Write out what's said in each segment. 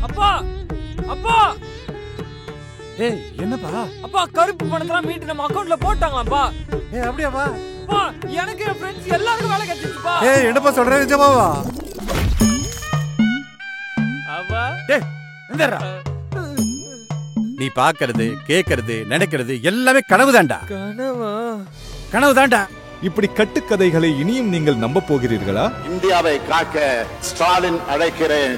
அப்பா அப்பா ஏய் என்னப்பா? அப்பா கருப்பு பணத்தெல்லாம் மீட்டு நம்ம அக்கவுண்ட்ல போட்டாங்களாப்பா. ஏய் அப்படியாப்பா? அப்பா எனக்கு என் ஃப்ரெண்ட்ஸ் எல்லாருக்கும் வேலை கிடைச்சிருச்சுப்பா. ஏய் என்னப்பா சொல்ற? நிஜமாவா? அப்பா டேய் எந்தடா? நீ பாக்குறது கேக்குறது நினைக்கிறது எல்லாமே கனவுதான்டா. கனவா? கனவுதான்டா. இப்படி கட்டுக்கதைகளை இனியும் நீங்கள் நம்ப போகிறீர்களா? இந்தியாவை காக்க ஸ்டாலின் அழைக்கிறேன்.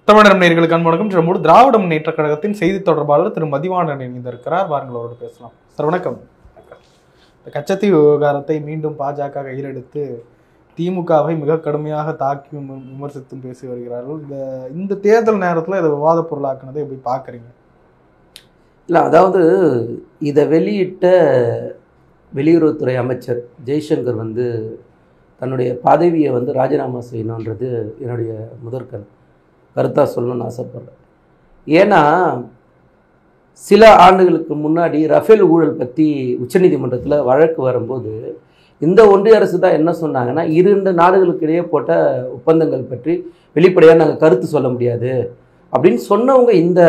தமிழகம் நேயர்களுக்கு அன்பு வணக்கம். திராவிட முன்னேற்ற கழகத்தின் செய்தி தொடர்பாளர் திரு மதிவாணன் இணைந்திருக்கிறார். வாருங்கள் அவரோடு பேசலாம். சார் வணக்கம். இந்த கச்சத்தீவு விவகாரத்தை மீண்டும் பாஜக கையிலெடுத்து திமுகவை மிக கடுமையாக தாக்கியும் விமர்சித்தும் பேசி வருகிறார்கள். இந்த தேர்தல் நேரத்தில் இதை விவாத பொருளாக்குனதை எப்படி பார்க்குறீங்க? இல்லை, அதாவது இதை வெளியிட்ட வெளியுறவுத்துறை அமைச்சர் ஜெய்சங்கர் தன்னுடைய பதவியை ராஜினாமா செய்யணுன்றது என்னுடைய கருத்தாக சொல்லணும்னு ஆசைப்படுறேன். ஏன்னா சில ஆண்டுகளுக்கு முன்னாடி ரஃபேல் ஊழல் பற்றி உச்சநீதிமன்றத்தில் வழக்கு வரும்போது இந்த ஒன்றிய அரசு தான் என்ன சொன்னாங்கன்னா, 2 நாடுகளுக்கு இடையே போட்ட ஒப்பந்தங்கள் பற்றி வெளிப்படையாக நாங்கள் கருத்து சொல்ல முடியாது அப்படின்னு சொன்னவங்க இந்த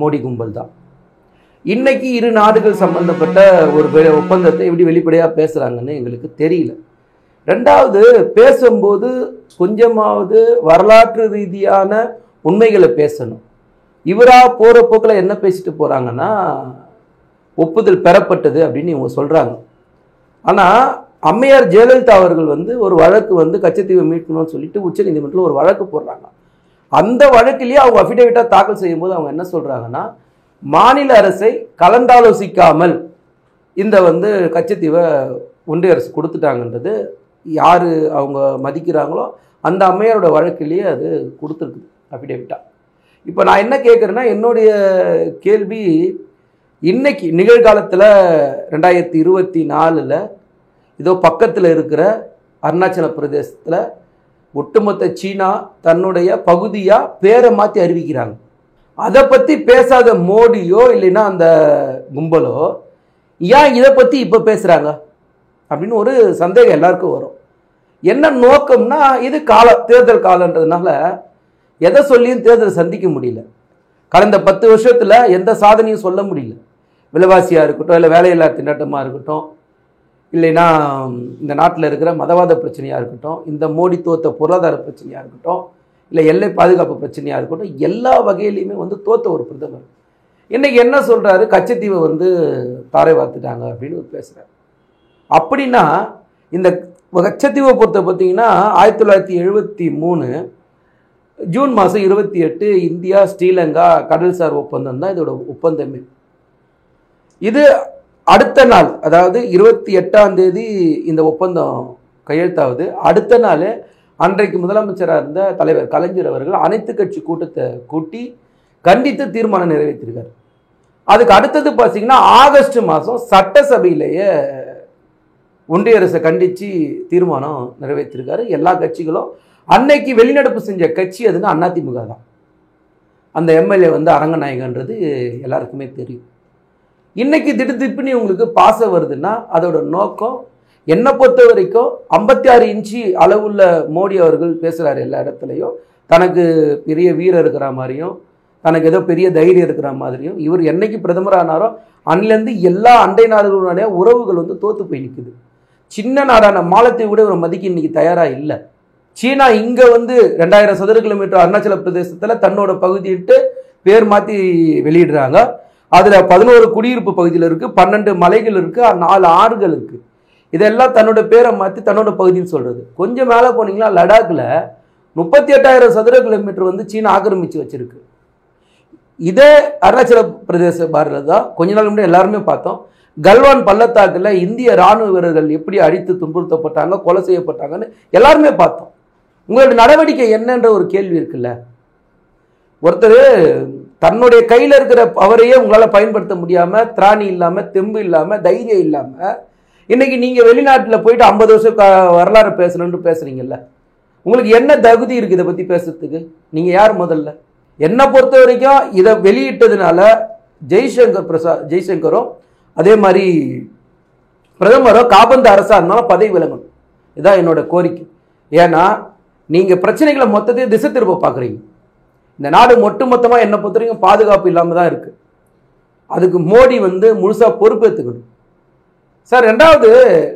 மோடி கும்பல் தான். இன்னைக்கு 2 நாடுகள் சம்பந்தப்பட்ட ஒரு ஒப்பந்தத்தை எப்படி வெளிப்படையாக பேசுகிறாங்கன்னு எங்களுக்கு தெரியல. ரெண்டாவது, பேசும்போது கொஞ்சமாவது வரலாற்று ரீதியான உண்மைகளை பேசணும். இவராக போகிற போக்கில் என்ன பேசிட்டு போகிறாங்கன்னா, ஒப்புதல் பெறப்பட்டது அப்படின்னு இவங்க சொல்கிறாங்க. ஆனால் அம்மையார் ஜெயலலிதா அவர்கள் ஒரு வழக்கு கச்சத்தீவை மீட்கணும்னு சொல்லிட்டு உச்சநீதிமன்றத்தில் ஒரு வழக்கு போடுறாங்க. அந்த வழக்கிலேயே அவங்க அஃபிடேவிட்டாக தாக்கல் செய்யும்போது அவங்க என்ன சொல்கிறாங்கன்னா, மாநில அரசை கலந்தாலோசிக்காமல் இந்த கச்சத்தீவை ஒன்றிய அரசு கொடுத்துட்டாங்கன்றது யார் அவங்க மதிக்கிறாங்களோ அந்த அம்மையாரோட வழக்கிலேயே அது கொடுத்துருக்குது அஃபிடேவிட்டா. இப்போ நான் என்ன கேட்குறேன்னா, என்னுடைய கேள்வி, இன்னைக்கு நிகழ்காலத்தில் 2024 இதோ பக்கத்தில் இருக்கிற அருணாச்சல பிரதேசத்தில் ஒட்டுமொத்த சீனா தன்னுடைய பகுதியாக பேரை மாற்றி அறிவிக்கிறாங்க. அதை பற்றி பேசாத மோடியோ இல்லைன்னா அந்த கும்பலோ ஏன் இதை பற்றி இப்போ பேசுகிறாங்க அப்படின்னு ஒரு சந்தேகம் எல்லாருக்கும் வரும். என்ன நோக்கம்னா, இது தேர்தல் காலன்றதுனால எதை சொல்லியும் தேர்தலை சந்திக்க முடியல. கடந்த 10 வருஷத்தில் எந்த சாதனையும் சொல்ல முடியல. விலைவாசியாக இருக்கட்டும், இல்லை வேலையில்லா திண்டாட்டமாக இருக்கட்டும், இல்லைன்னா இந்த நாட்டில் இருக்கிற மதவாத பிரச்சனையாக இருக்கட்டும், இந்த மோடி தோத்த பொருளாதார பிரச்சனையாக இருக்கட்டும், இல்லை எல்லை பாதுகாப்பு பிரச்சனையாக இருக்கட்டும், எல்லா வகையிலையுமே தோத்த ஒரு பிரதமர் இன்னைக்கு என்ன சொல்கிறாரு, கச்சத்தீவை தாரை வார்த்துட்டாங்க அப்படின்னு பேசுகிறார். அப்படின்னா இந்த கச்சத்தீவை பொறுத்த பார்த்தீங்கன்னா 1973 ஜூன் மாதம் 28 இந்தியா ஸ்ரீலங்கா கடல்சார் ஒப்பந்தம் தான் இதோட ஒப்பந்தமே. இது அடுத்த நாள், அதாவது 28ஆம் தேதி இந்த ஒப்பந்தம் கையெழுத்தாவது. அடுத்த நாள் அன்றைக்கு முதலமைச்சராக இருந்த தலைவர் கலைஞர் அவர்கள் அனைத்து கட்சி கூட்டத்தை கூட்டி கண்டித்து தீர்மானம் நிறைவேற்றிருக்கார். அதுக்கு அடுத்தது பார்த்தீங்கன்னா ஆகஸ்ட் மாதம் சட்டசபையிலேயே ஒன்றிய அரசை கண்டித்து தீர்மானம் நிறைவேற்றிருக்காரு. எல்லா கட்சிகளும் அன்னைக்கு வெளிநடப்பு செஞ்ச கட்சி அதுன்னா அதிமுக தான். அந்த எம்எல்ஏ அரங்கநாயகன்றது எல்லாருக்குமே தெரியும். இன்னைக்கு திடுதிப்புன்னு உங்களுக்கு பாசம் வருதுன்னா அதோட நோக்கம், என்னை பொறுத்த வரைக்கும் 56 இன்ச்சு அளவுள்ள மோடி அவர்கள் பேசுகிறாரு எல்லா இடத்துலையும். தனக்கு பெரிய வீரம் இருக்கிற மாதிரியும், தனக்கு ஏதோ பெரிய தைரியம் இருக்கிற மாதிரியும். இவர் என்னைக்கு பிரதமரானாரோ அன்னிலேருந்து எல்லா அண்டை நாடுகளுடைய உறவுகள் தோற்று போய் நிற்குது. சின்ன நாடான மாலத்தை கூட இவர் மதிக்க இன்னைக்கு தயாராக இல்லை. சீனா இங்கே 2000 சதுர கிலோமீட்டர் அருணாச்சல பிரதேசத்தில் தன்னோட பகுதியிட்டு பேர் மாற்றி வெளியிடுறாங்க. அதில் 11 குடியிருப்பு பகுதியில் இருக்குது, 12 மலைகள் இருக்குது, 4 ஆறுகள் இருக்குது. இதெல்லாம் தன்னோட பேரை மாற்றி தன்னோட பகுதின்னு சொல்கிறது. கொஞ்சம் மேலே போனீங்கன்னா லடாக்கில் 38,000 சதுர கிலோமீட்டர் சீனா ஆக்கிரமித்து வச்சிருக்கு. இதே அருணாச்சல பிரதேச பார்டர் தான் கொஞ்ச நாள் முன்னாடி எல்லாருமே பார்த்தோம். கல்வான் பள்ளத்தாக்கில் இந்திய இராணுவ வீரர்கள் எப்படி அடித்து துன்புறுத்தப்பட்டாங்க, கொலை செய்யப்பட்டாங்கன்னு எல்லாருமே பார்த்தோம். உங்களோட நடவடிக்கை என்னன்ற ஒரு கேள்வி இருக்குல்ல. ஒருத்தர் தன்னுடைய கையில் இருக்கிற அவரையே உங்களால் பயன்படுத்த முடியாமல், திராணி இல்லாமல், தெம்பு இல்லாமல், தைரியம் இல்லாமல் இன்னைக்கு நீங்கள் வெளிநாட்டில் போயிட்டு 50 வருஷம் வரலாறு பேசணுன்னு பேசுகிறீங்கல்ல. உங்களுக்கு என்ன தகுதி இருக்குது இதை பற்றி பேசுறதுக்கு? நீங்கள் யார் முதல்ல? என்னை பொறுத்த வரைக்கும் இதை வெளியிட்டதுனால ஜெய்சங்கரும் அதே மாதிரி பிரதமரும் காபந்து அரசா இருந்தாலும் பதவி விலகணும். இதான் என்னோட கோரிக்கை. ஏன்னா நீங்க பிரச்சனைகளை மொத்தத்தையும் திசை திருப்ப பாக்குறீங்க. இந்த நாடு ஒட்டுமொத்தமா என்ன பொறுத்த வரைக்கும் பாதுகாப்பு இல்லாம தான் இருக்கு. அதுக்கு மோடி முழுசா பொறுப்பேற்றுக்கணும் சார். ரெண்டாவது,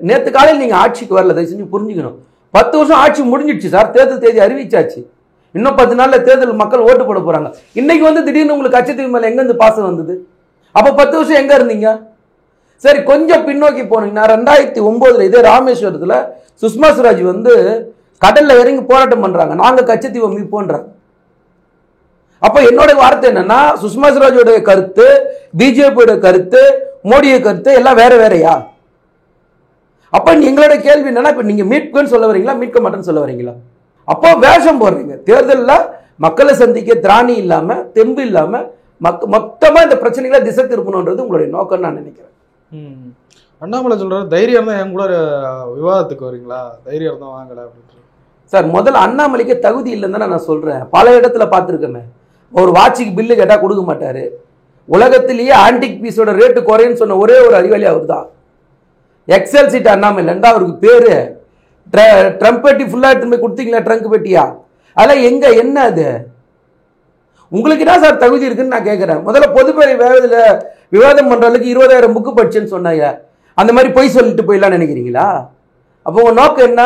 நேற்று காலையில் நீங்க ஆட்சிக்கு வரல, தயவு செஞ்சு புரிஞ்சுக்கணும். 10 வருஷம் ஆட்சி முடிஞ்சிடுச்சு சார். தேர்தல் தேதி அறிவிச்சாச்சு. இன்னும் 10 நாள்ல தேர்தல் மக்கள் ஓட்டு போட போறாங்க. இன்னைக்கு திடீர்னு உங்களுக்கு கட்சித்தீவு மேல எங்க இருந்து பாசம் வந்தது? அப்ப 10 வருஷம் எங்க இருந்தீங்க? சரி, கொஞ்சம் பின்னோக்கி போனீங்கன்னா 2009 இதே ராமேஸ்வரத்துல சுஷ்மா சுவராஜ் கடல்ல இறங்கி போராட்டம் பண்றாங்க, நாங்க கட்சித்தீவை மீட்போன்றாங்க. அப்ப என்னோட வார்த்தை என்னன்னா, சுஷ்மா சுவராஜோட கருத்து, பிஜேபியோட கருத்து, மோடியோட கருத்து எல்லாம் வேற வேறையா? அப்ப எங்களோட கேள்வி என்னன்னா, இப்ப நீங்க மீட்புன்னு சொல்ல வரீங்களா, மீட்க மாட்டேன்னு சொல்ல வரீங்களா? அப்போ வேஷம் போடுறீங்க. தேர்தலில் மக்களை சந்திக்க திராணி இல்லாம, தெம்பு இல்லாம மொத்தமா இந்த பிரச்சனைகளை திசை திருப்பணுன்றது உங்களுடைய நோக்கம் நான் நினைக்கிறேன். அண்ணாமலை சொல்றாரு, தைரியம் இருந்தா என் கூட விவாதத்துக்கு வரீங்களா, தைரியம் இருந்தா வாங்கல அப்படின்னு. சார், முதல்ல அண்ணாமலைக்கு தகுதி இல்லைன்னு நான் சொல்றேன். பல இடத்துல பார்த்துருக்கேன். ஒரு வாட்சிக்கு பில்லு கேட்டா கொடுக்க மாட்டாரு. உலகத்திலேயே ஆன்டிக் பீஸோட ரேட்டு குறையுன்னு சொன்ன ஒரே ஒரு அறிவாளி அவர் தான். எக்ஸல் சீட் அண்ணாமலை அவருக்கு பேரு. ட்ரம்ப் பெட்டி ஃபுல்லா எடுத்து கொடுத்தீங்களா, ட்ரங்க் பெட்டியா? அதெல்லாம் எங்க, என்ன அது? உங்களுக்கு என்ன சார் தகுதி இருக்குன்னு நான் கேட்கிறேன். முதல்ல பொதுப்பேரை விவாதம் பண்ற அளவுக்கு 20,000 புக்கு படிச்சுன்னு சொன்னாங்க. அந்த மாதிரி பொய் சொல்லிட்டு போயிடலாம் நினைக்கிறீங்களா? அப்போ உங்க நோக்கம் என்ன?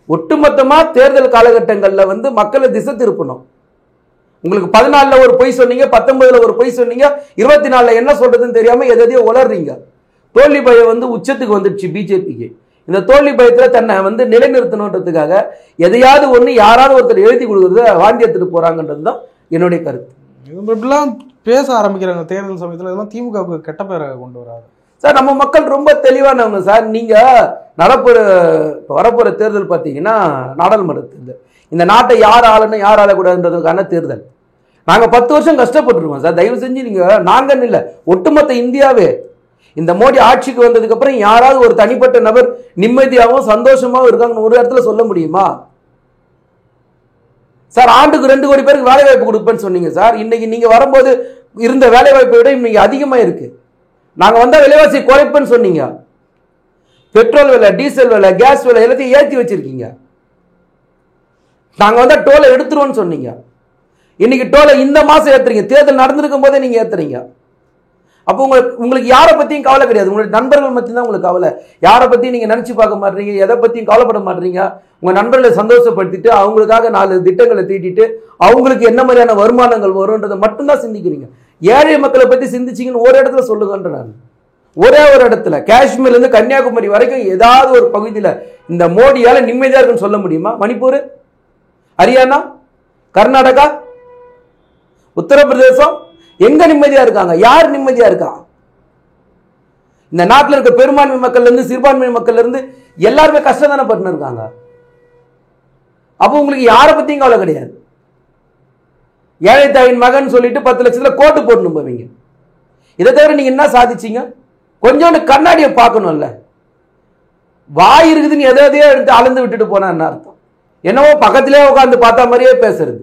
ஒட்டுமொத்தமா தேர்தல் காலகட்டங்கள்ல மக்களை திசை திருப்பணும். உங்களுக்கு 14ல ஒரு பொய் சொன்னீங்க, 19ல ஒரு பொய் சொன்னீங்க, 24ல என்ன சொல்றதுன்னு தெரியாம எதையோ உளறீங்க. தோல்வி பயம் உச்சத்துக்கு வந்துடுச்சு பிஜேபிக்கு. இந்த தோல்வி பயத்துல தன்னை நிலைநிறுத்தணுன்றதுக்காக எதையாவது ஒண்ணு யாராவது ஒருத்தர் எழுதி கொடுக்கறத வாந்தி எடுத்துட்டு போறாங்கன்றதுதான் என்னுடைய கருத்து. இப்படிலாம் பேச ஆரம்பிக்கிறாங்க தேர்தல் சமயத்துல. இதெல்லாம் திமுகவுக்கு கெட்ட பேரை கொண்டு வராது சார். நம்ம மக்கள் ரொம்ப தெளிவானவங்க சார். நீங்க வரப்போற தேர்தல் பார்த்தீங்கன்னா நாடாளுமன்ற தேர்தல். இந்த நாட்டை யார் ஆளணும் யார் ஆளக்கூடாதுன்றதுக்கான தேர்தல். நாங்க 10 வருஷம் கஷ்டப்பட்டுருக்கோம் சார். தயவு செஞ்சு நீங்க நாங்கன்னு இல்லை, ஒட்டுமொத்த இந்தியாவே இந்த மோடி ஆட்சிக்கு வந்ததுக்கு அப்புறம் யாராவது ஒரு தனிப்பட்ட நபர் நிம்மதியாகவும் சந்தோஷமாகவும் இருக்காங்கன்னு ஒரு இடத்துல சொல்ல முடியுமா சார்? ஆண்டுக்கு 2 கோடி பேருக்கு வேலை வாய்ப்பு கொடுப்பேன்னு சொன்னீங்க சார். இன்னைக்கு நீங்க வரும்போது இருந்த வேலை வாய்ப்பை விட இன்னைக்கு அதிகமா இருக்கு. நாங்க வந்தா விலைவாசி குறைப்பேன்னு சொன்னீங்க. பெட்ரோல் விலை, டீசல் விலை, கேஸ் விலை எல்லாத்தையும் ஏற்றி வச்சிருக்கீங்க. நாங்க வந்தா டோலை எடுத்துருவோம்னு சொன்னீங்க. இன்னைக்கு டோலை இந்த மாசம் ஏத்துறீங்க. தேர்தல் நடந்திருக்கும் போதே நீங்க ஏத்துறீங்க. அப்போ உங்களுக்கு யாரை பத்தியும் கவலை கிடையாது. உங்களுடைய நண்பர்கள் பத்தி தான் உங்களுக்கு கவலை. யாரை பத்தியும் நீங்க நினைச்சு பார்க்க மாட்டீங்க, எதை பத்தியும் கவலைப்பட மாட்டீங்க. உங்க நண்பர்களை சந்தோஷப்படுத்திட்டு அவங்களுக்காக 4 திட்டங்களை தீட்டிட்டு அவங்களுக்கு என்ன மாதிரியான வருமானங்கள் வரும்ன்றதை மட்டும்தான் சிந்திக்கிறீங்க. ஏழை மக்களை பத்தி சிந்திச்சிங்கன்னு ஒரு இடத்துல சொல்லுங்கன்ற நான். ஒரே ஒரு இடத்துல காஷ்மீர்ல இருந்து கன்னியாகுமரி வரைக்கும் ஏதாவது ஒரு பகுதியில இந்த மோடியால நிம்மதியா இருக்குன்னு சொல்ல முடியுமா? மணிப்பூர், ஹரியானா, கர்நாடகா, உத்தரப்பிரதேசம் எங்க நிம்மதியா இருக்காங்க? யார் நிம்மதியா இருக்கா? இந்த நாட்டில் இருக்க பெரும்பான்மை மக்கள்ல இருந்து சிறுபான்மை மக்கள்ல இருந்து எல்லாருமே கஷ்டம் தானே பட்டு இருக்காங்க. அப்போ உங்களுக்கு யாரை பத்தியும் கவலை கிடையாது. ஏழை தாயின் மகன் சொல்லிட்டு 10 லட்சத்துல கோட்டு போட்டு போவீங்க. இதை தவிர நீங்க என்ன சாதிச்சீங்க? கொஞ்சோண்டு கண்ணாடியை பார்க்கணும்ல. வாய் இருக்குதுன்னு எதையோ எடுத்து அளந்து விட்டுட்டு போனா என்ன அர்த்தம்? என்னவோ பக்கத்திலே உட்காந்து பார்த்த மாதிரியே பேசுறது.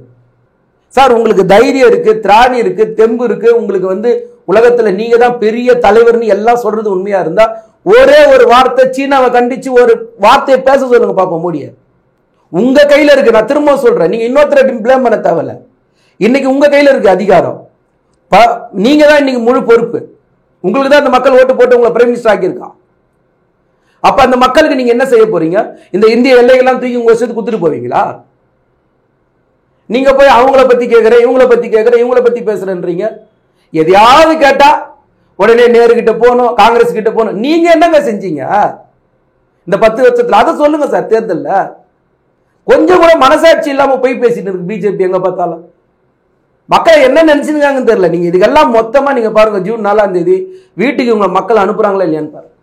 சார், உங்களுக்கு தைரியம் இருக்கு, திராணி இருக்கு, தெம்பு இருக்கு. உங்களுக்கு உலகத்துல நீங்க தான் பெரிய தலைவர்னு எல்லாம் சொல்றது உண்மையா இருந்தா ஒரே ஒரு வார்த்தை சீனாவை கண்டிச்சு ஒரு வார்த்தையை பேச சொல்லுங்க பாப்போம். மோடிய உங்க கையில இருக்கு. நான் திரும்ப சொல்றேன், நீங்க இன்னொருத்தர பிளேம் பண்ண தேவையில்ல. இன்னைக்கு உங்க கையில இருக்கு அதிகாரம். நீங்க தான் இன்னைக்கு முழு பொறுப்பு. உங்களுக்கு தான் அந்த மக்கள் ஓட்டு போட்டு உங்களை பிரைம் மினிஸ்டர் ஆக்கியிருக்கான். அப்ப அந்த மக்களுக்கு நீங்க என்ன செய்ய போறீங்க? இந்த இந்திய எல்லைகள்லாம் தூக்கி உங்க வருஷத்துக்கு குத்துட்டு போவீங்களா? நீங்க போய் அவங்கள பத்தி கேட்கிறேன், இவங்கள பத்தி கேட்கிறேன், இவங்கள பத்தி பேசுறேன்றீங்க. எதையாவது கேட்டா உடனே நேரு கிட்ட போகணும், காங்கிரஸ் கிட்ட போகணும். நீங்க என்னங்க செஞ்சீங்க இந்த 10 வருஷத்துல? அதை சொல்லுங்க சார். தேர்தல்ல கொஞ்சம் கூட மனசாட்சி இல்லாம போய் பேசிட்டு இருக்கு பிஜேபி. எங்க பார்த்தாலும் மக்கள் என்ன நினைச்சிருக்காங்கன்னு தெரியல. நீங்க இதுக்கெல்லாம் மொத்தமா நீங்க பாருங்க, ஜூன் 4ஆம் தேதி வீட்டுக்கு உங்க மக்கள் அனுப்புறாங்களா இல்லையான்னு பாருங்க.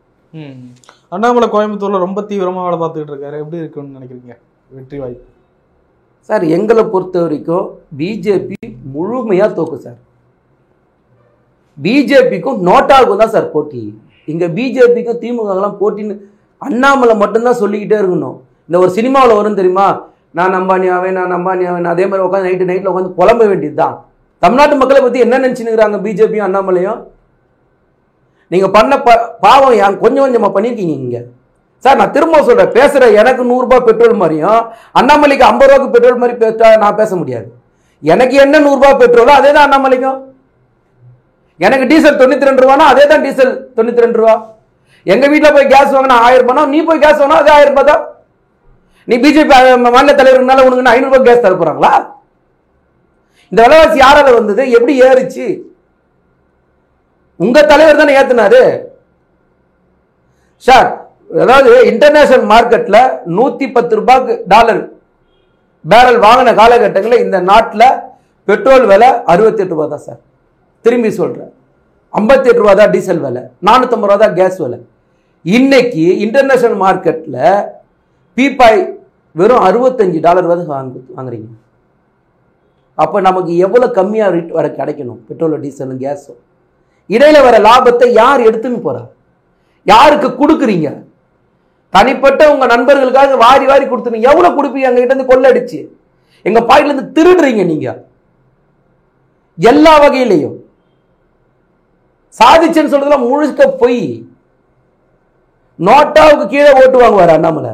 அண்ணாமலை கோயம்புத்தூர்ல ரொம்ப தீவிரமா வேலை பார்த்துக்கிட்டு இருக்காரு. எப்படி இருக்குன்னு நினைக்கிறீங்க வெற்றி வாய்ப்பு? சார், எங்களை பொறுத்த வரைக்கும் பிஜேபி முழுமையா தோக்கு சார். பிஜேபிக்கும் நோட்டாவுக்கும் தான் சார் போட்டி. இங்க பிஜேபிக்கும் திமுக போட்டின்னு அண்ணாமலை மட்டும்தான் சொல்லிக்கிட்டே இருக்கணும். இந்த ஒரு சினிமாவில் வரும் தெரியுமா, நான் அம்பானி ஆவேன், நான் அம்பானி ஆவேன். அதே மாதிரி உட்காந்து நைட்டில் உட்காந்து புலம்ப வேண்டியதுதான். தமிழ்நாட்டு மக்களை பத்தி என்ன நினைச்சுக்கிறாங்க பிஜேபியும் அண்ணாமலையும்? நீங்க பண்ண பாவம் கொஞ்சம் கொஞ்சமா பண்ணிருக்கீங்க இங்க. சார் நான் திரும்ப சொல்றேன், பேசுற எனக்கு 100 ரூபாய் பெட்ரோல் மாதிரியும் அண்ணாமலைக்கு 50 ரூபாய்க்கு பெட்ரோல் மாதிரி பேச நான் பேச முடியாது. எனக்கு என்ன 100 ரூபாய் பெட்ரோலோ அதே தான் அண்ணாமலைக்கும். எனக்கு டீசல் 92 ரூபானா அதே தான் டீசல் 92 ரூபா. எங்க வீட்டுல போய் கேஸ் வாங்கினா 1000 ரூபாய், நீ போய் கேஸ் வாங்கினா அதே 1000 ரூபாய் தான். நீ பிஜேபி மாநில தலைவர்னால உனக்கு 500 ரூபாய் கேஸ் தர போறாங்களா? இந்த விலைவாசி யாரால வந்தது? எப்படி ஏறிச்சு? உங்க தலைவர் தானே ஏத்துனாரு சார். அதாவது இன்டர்நேஷனல் மார்க்கெட்ல 110 ரூபாய்க்கு டாலர் பேரல் வாங்கின காலகட்டங்களில் இந்த நாட்டில் பெட்ரோல் விலை 68 ரூபாய் தான் சார். திரும்பி சொல்றேன், 58 ரூபாய் தான் டீசல் விலை, 450 ரூபாய் தான் கேஸ் விலை. இன்னைக்கு இன்டர்நேஷனல் மார்க்கெட்ல பீப்பாய் வெறும் $65 வந்து வாங்குறீங்க. அப்ப நமக்கு எவ்வளவு கம்மியா ரேட் வர கிடைக்கணும் பெட்ரோல் டீசலும் கேஸும்? இடையில வர லாபத்தை யார் எடுத்துன்னு போறா? யாருக்கு கொடுக்குறீங்க? தனிப்பட்ட உங்க நண்பர்களுக்காக வாரி வாரி கொடுத்துருங்க. எவ்வளவு கொடுப்பீங்க? எங்க கிட்ட இருந்து கொள்ளடிச்சு எங்க பாயிண்ட்ல இருந்து திருடுறீங்க நீங்க எல்லா வகையிலையும். சாதிச்சுன்னு சொல்றதுல முழுக்க போய் நோட்டாவுக்கு கீழே ஓட்டு வாங்குவாரு அண்ணாமலை.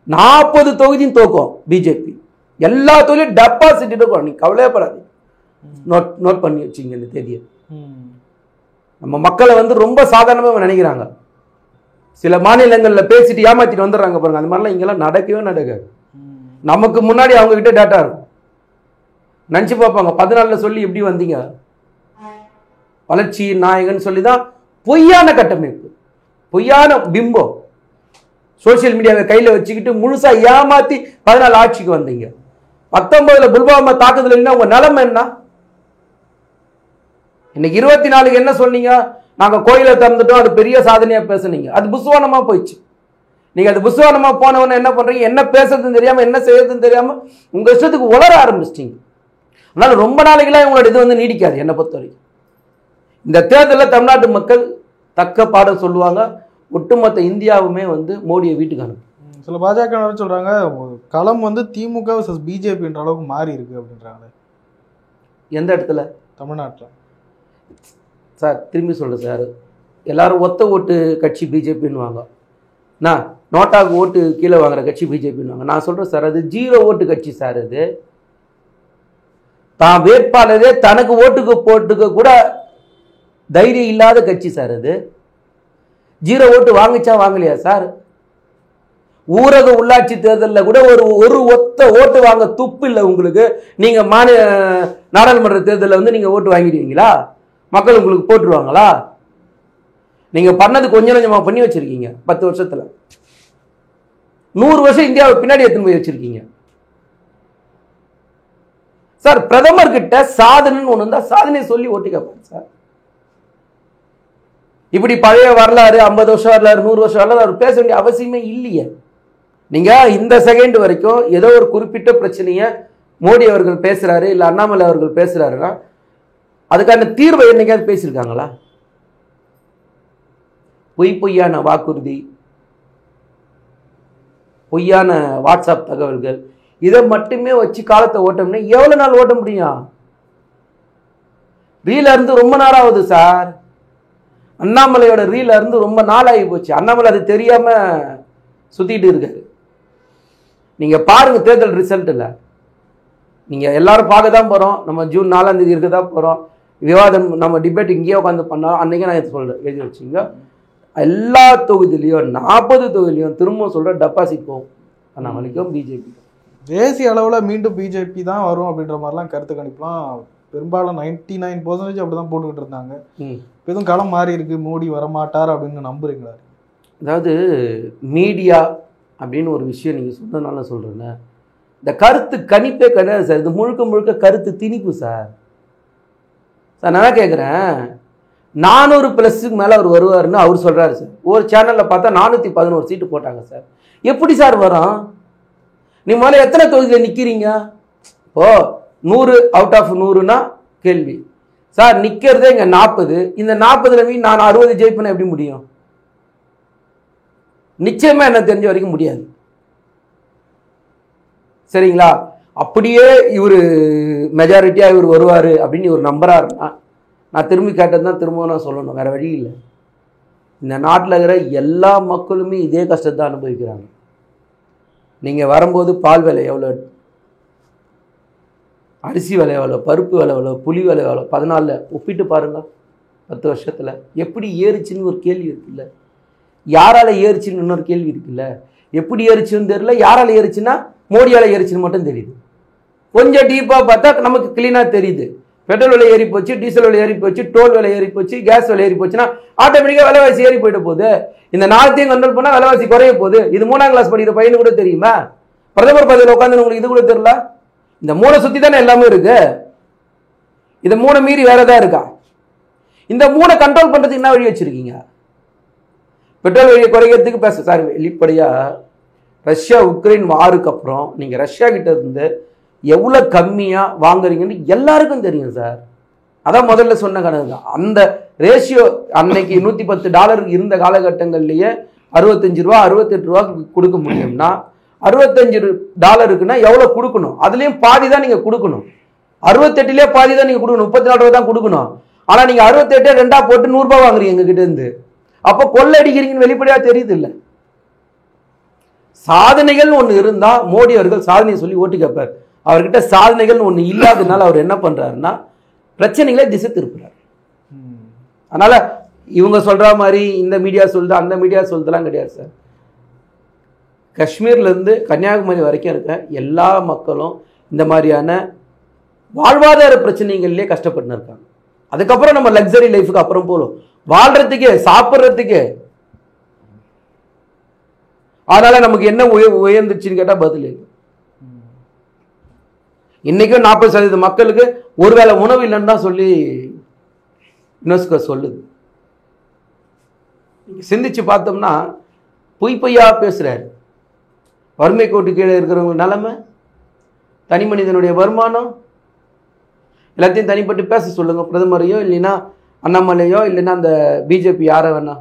40 தொகுதியும் தோக்கும் பிஜேபி. எல்லா தொழிலும் டெபாசிட் இருக்கும். நீ கவலையப்படாது. நோட் பண்ணி வச்சுங்க இந்த தேதியை. நம்ம மக்களை வந்து ரொம்ப சாதாரணமாக நினைக்கிறாங்க. சில மாநிலங்களில் பேசிட்டு ஏமாத்திட்டு வந்துடுறாங்க பாருங்க. அந்த மாதிரிலாம் இங்கெல்லாம் நடக்கவே நடக்காது. நமக்கு முன்னாடி அவங்க கிட்ட டேட்டா இருக்கும். நினச்சி பார்ப்பாங்க 14 சொல்லி எப்படி வந்தீங்க, வளர்ச்சி நாயகன் சொல்லி தான் பொய்யான கட்டமைப்பு, பொய்யான பிம்பம். சோசியல் மீடியாவை கையில் வச்சுக்கிட்டு முழுசா ஏமாத்தி 14 ஆட்சிக்கு வந்தீங்க. 19 புல்வாமா தாக்குதல் இல்லைன்னா உங்க நிலைமை என்ன? இன்னைக்கு 24 என்ன சொன்னீங்க? நாங்க கோயிலை திறந்துட்டோம், அது பெரிய சாதனையா பேசுனீங்க. அது புஸ்வானமா போயிடுச்சு. நீங்க அது புஸ்வானமா போனவன என்ன பண்றீங்க? என்ன பேசுறதுன்னு தெரியாம, என்ன செய்யறதுன்னு தெரியாம உங்க இஷ்டத்துக்கு உளர ஆரம்பிச்சிட்டீங்க. அதனால ரொம்ப நாளைக்கெல்லாம் உங்களோட இது வந்து நீடிக்காது. என்னை பொறுத்த வரைக்கும் இந்த தேர்தலில் தமிழ்நாட்டு மக்கள் தக்க பாடம் சொல்லுவாங்க. ஒட்டுமொத்த இந்தியாவுமே வந்து மோடியை வீட்டுக்கு அனுப்பும். சில பாஜக சொல்றாங்க களம் வந்து திமுக வர்சஸ் பிஜேபின்ற அளவுக்கு மாறி இருக்கு அப்படின்றாங்க. எந்த இடத்துல? தமிழ்நாட்டில் சார். திரும்பி சொல்றேன் சார், எல்லாரும் ஒத்த ஓட்டு கட்சி பிஜேபின்னுவாங்க. நான் நோட்டாவுக்கு ஓட்டு கீழே வாங்குற கட்சி பிஜேபின்னுவாங்க. நான் சொல்றேன் சார், அது 0 ஓட்டு கட்சி சார். அது தான் வேட்பாளரே தனக்கு ஓட்டுக்கு போட்டுக்க கூட தைரியம் இல்லாத கட்சி சார். அது 0 ஓட்டு வாங்கிச்சா வாங்கலையா சார்? ஊரக உள்ளாட்சி தேர்தலில் கூட ஒரு ஒத்த ஓட்டு வாங்க துப்பு இல்லை உங்களுக்கு. நீங்க மாநில நாடாளுமன்ற தேர்தலில் வந்து நீங்க ஓட்டு வாங்கிடுவீங்களா? மக்கள் உங்களுக்கு போட்டுருவாங்களா? நீங்க பண்ணது கொஞ்சம் கொஞ்சமா பண்ணி வச்சிருக்கீங்க. 10 வருஷத்துல 100 வருஷம் இந்தியாவை பின்னாடி எடுத்துன்னு போய் வச்சிருக்கீங்க சார். பிரதமர் கிட்ட சாதனைன்னு ஒண்ணு இருந்தா சாதனையை சொல்லி ஓட்டு கேட்பாங்க சார். இப்படி பழைய வரலாறு, 50 வருஷம் வரலாறு, 100 வருஷம் வரலாறு அவர் பேச வேண்டிய அவசியமே இல்லையே. நீங்க இந்த செகண்ட் வரைக்கும் ஏதோ ஒரு குறிப்பிட்ட பிரச்சனையை மோடி அவர்கள் பேசுறாரு, இல்ல அண்ணாமலை அவர்கள் பேசுறாருன்னா அதுக்கான தீர்வை என்னைக்காவது பேசியிருக்காங்களா? பொய்யான வாக்குறுதி, பொய்யான வாட்ஸ்அப் தகவல்கள், இதை மட்டுமே வச்சு காலத்தை ஓட்டம்னா எவ்வளவு நாள் ஓட்ட முடியும்? ரீல இருந்து ரொம்ப நாள் ஆகுது சார். அண்ணாமலையோட ரீல இருந்து ரொம்ப நாள் ஆகி போச்சு. அண்ணாமலை அது தெரியாம சுத்திட்டு இருக்காரு. நீங்க பாருங்க தேர்தல் ரிசல்ட்ல. நீங்க எல்லாரும் பார்க்க தான் போறோம். நம்ம ஜூன் 4ஆம் தேதி இருக்க தான் போறோம். விவாதம் நம்ம டிபேட் இங்கேயே உட்காந்து பண்ணோம். அன்னைக்கு நான் சொல்றேன், எழுதி வச்சுங்க. எல்லா தொகுதியிலையும் 40 தொகுதியிலையும் திரும்ப சொல்ற டெபாசிட் போகும் அண்ணாமலைக்கும் பிஜேபி. தேசிய அளவில் மீண்டும் பிஜேபி தான் வரும் அப்படின்ற மாதிரிலாம் கருத்து கணிப்புலாம் பெரும்பாலும் 99% அப்படிதான் போட்டுக்கிட்டு இருந்தாங்க. எதுவும் களம் மாறி இருக்கு, மோடி வரமாட்டார் அப்படின்னு நம்புறீங்களா? அதாவது மீடியா அப்படின்னு ஒரு விஷயம் நீங்கள் சொன்னதுனால சொல்கிறேன்னா, இந்த கருத்து கணிப்பே கிடையாது சார். இது முழுக்க முழுக்க கருத்து திணிப்பு சார். சார் நான் கேட்குறேன், 400+ மேலே அவர் வருவாருன்னு அவர் சொல்கிறாரு சார். ஒரு சேனலில் பார்த்தா 411 சீட்டு போட்டாங்க சார். எப்படி சார் வரும்? நீ முதல்ல எத்தனை தொகுதியில் நிற்கிறீங்க? ஓ 100 அவுட் ஆஃப் 100னா கேள்வி சார். நிற்கிறதே இங்கே 40. இந்த 40ல் நான் 60 ஜெயிப்பேன்னு எப்படி முடியும்? நிச்சயமா என்ன தெரிஞ்ச வரைக்கும் முடியாது. சரிங்களா? அப்படியே இவர் மெஜாரிட்டியாக இவர் வருவார் அப்படின்னு இவர் நம்புறாருன்னா நான் திரும்பி கேட்டது தான் திரும்ப நான் சொல்லணும், வேறு வழி இல்லை. இந்த நாட்டில் இருக்கிற எல்லா மக்களுமே இதே கஷ்டத்தை தான் அனுபவிக்கிறாங்க. நீங்கள் வரும்போது பால் விலை எவ்வளோ, அரிசி விலை எவ்வளோ, பருப்பு விலை எவ்வளோ, புளி விலை எவ்வளோ, 14 ஒப்பிட்டு பாருங்கள். 10 வருஷத்தில் எப்படி ஏறிச்சுன்னு ஒரு கேள்வி இருக்குல்ல, யாரால் ஏறிச்சுன்னு இன்னொரு கேள்வி இருக்குல்ல. எப்படி ஏறிச்சுன்னு தெரியல, யாரால் ஏறிச்சுன்னா மோடியால் ஏறிச்சுன்னு மட்டும் தெரியுது. கொஞ்சம் டீப்பாக பார்த்தா நமக்கு கிளீனாக தெரியுது. பெட்ரோல் விலை ஏறி போச்சு, டீசல் விலை ஏறி போச்சு, டோல் விலை ஏறி போச்சு, கேஸ் விலை ஏறி போச்சுன்னா ஆட்டோமேட்டிக்காக விலைவாசி ஏறி போயிட்ட போகுது. இந்த நாளையும் கண்ட்ரோல் பண்ணால் விலைவாசி குறைய போகுது. இது 3ஆம் கிளாஸ் படிக்கிற பையனு கூட தெரியுமா? பிரதமர் பதவியில் உட்காந்து உங்களுக்கு இது கூட தெரியல? இந்த 3 சுற்றி தானே எல்லாமே இருக்கு. இதை 3 மீறி வேற ஏதாவது இருக்கா? இந்த 3 கண்ட்ரோல் பண்ணுறதுக்கு என்ன வழி வச்சிருக்கீங்க? பெட்ரோல் விலையை குறைக்கிறதுக்கு பேச சார் வெளிப்படையாக ரஷ்யா உக்ரைன் வாருக்கு அப்புறம் நீங்கள் ரஷ்யா கிட்ட இருந்து எவ்வளோ கம்மியாக வாங்குறீங்கன்னு எல்லாருக்கும் தெரியும் சார். அதான் முதல்ல சொன்ன கணக்கு தான். அந்த ரேஷியோ அன்னைக்கு $110 இருந்த காலகட்டங்கள்லேயே 65 ரூபா 68 ரூபா கொடுக்க முடியும்னா $65 எவ்வளோ கொடுக்கணும்? அதுலேயும் பாதி தான் நீங்கள் கொடுக்கணும். 68லேயே பாதி தான் நீங்கள் கொடுக்கணும், 34 ரூபா தான் கொடுக்கணும். ஆனால் நீங்கள் 68 2ஆ போட்டு 100 ரூபா வாங்குறீங்க எங்ககிட்ட இருந்து. அப்போ கொள்ளை அடிக்கிறீங்கன்னு வெளிப்படையாக தெரியுது இல்லை? சாதனைகள் ஒன்று இருந்தால் மோடி அவர்கள் சாதனையை சொல்லி ஓட்டு கேட்பார். அவர்கிட்ட சாதனைகள் ஒன்று இல்லாததுனால அவர் என்ன பண்ணுறாருன்னா பிரச்சனைகளை திசை திருப்புறாரு. அதனால் இவங்க சொல்கிற மாதிரி இந்த மீடியா சொல்லுது அந்த மீடியா சொல்லுதெல்லாம் கிடையாது சார். காஷ்மீர்லேருந்து கன்னியாகுமரி வரைக்கும் இருக்க எல்லா மக்களும் இந்த மாதிரியான வாழ்வாதார பிரச்சனைகள்லேயே கஷ்டப்பட்டு இருக்காங்க. அதுக்கப்புறம் நம்ம லக்ஸரி லைஃபுக்கு அப்புறம் போகணும், வாழ்கிறதுக்கு சாப்பிட்றதுக்கு. அதனால் நமக்கு என்ன உயர்ந்துச்சுன்னு கேட்டால் பதில் இல்லை. இன்றைக்கும் 40% மக்களுக்கு ஒருவேளை உணவு இல்லைன்னு தான் சொல்லி யுனெஸ்கோ சொல்லுது. சிந்திச்சு பார்த்தோம்னா பொய்யா பேசுகிறாரு. வறுமை கோட்டு கீழே இருக்கிறவங்க நிலைமை, தனி மனிதனுடைய வருமானம் எல்லாத்தையும் தனிப்பட்டு பேச சொல்லுங்கள். பிரதமரையோ இல்லைன்னா அண்ணாமலையோ இல்லைன்னா அந்த பிஜேபி யாரை வேணா.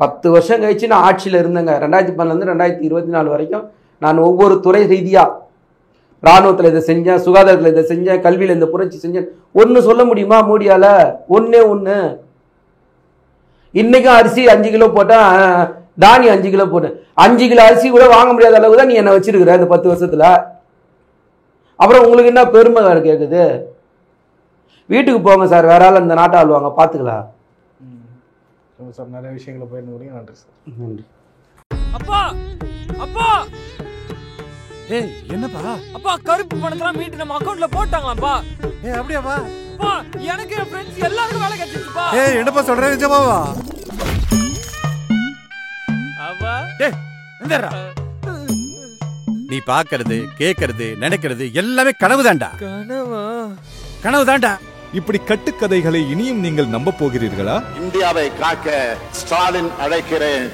10 வருஷம் கழிச்சு நான் ஆட்சியில் இருந்தேங்க. 2012 2024 வரைக்கும் நான் ஒவ்வொரு துறை ரீதியாக இராணுவத்தில் இதை செஞ்சேன், சுகாதாரத்தில் இதை செஞ்சேன், கல்வியில் இந்த புரட்சி செஞ்சேன். ஒன்று சொல்ல முடியுமா மோடியால்? ஒன்று. இன்றைக்கும் அரிசி 5 கிலோ போட்டேன், தானியம் 5 கிலோ போட்டேன். 5 கிலோ அரிசி கூட வாங்க முடியாத அளவு தான் நீ என்னை வச்சிருக்கிற இந்த 10 வருஷத்தில். அப்புறம் உங்களுக்கு என்ன பெருமை வேறு கேட்குது? வீட்டுக்கு போங்க சார், வேற ஆள் இந்த நாட்டை ஆளுவாங்க, பார்த்துக்கலாம் சார். நிறைய விஷயங்களை போயிருந்தீங்க. நன்றி சார். நன்றி. அப்பா அப்பா ஏய் என்னப்பா? அப்பா கருப்பு பணத்தெல்லாம் மீட்டு நம்ம அக்கவுண்ட்ல போட்டாங்களாப்பா. ஏய் அப்படியாப்பா? அப்பா எனக்கு என் ஃப்ரெண்ட்ஸ் எல்லாருக்கும் வேலை கிடைச்சிருச்சுப்பா. ஏய் என்னப்பா சொல்ற நிஜமாவா? அப்பா டேய் எந்தடா? நீ பாக்குறது கேக்குறது நினைக்கிறது எல்லாமே கனவுதான்டா. கனவா? கனவுதான்டா. இப்படி கட்டுக்கதைகளை இனியும் நீங்கள் நம்ப போகிறீர்களா? இந்தியாவை காக்க ஸ்டாலின் அழைக்கிறேன்.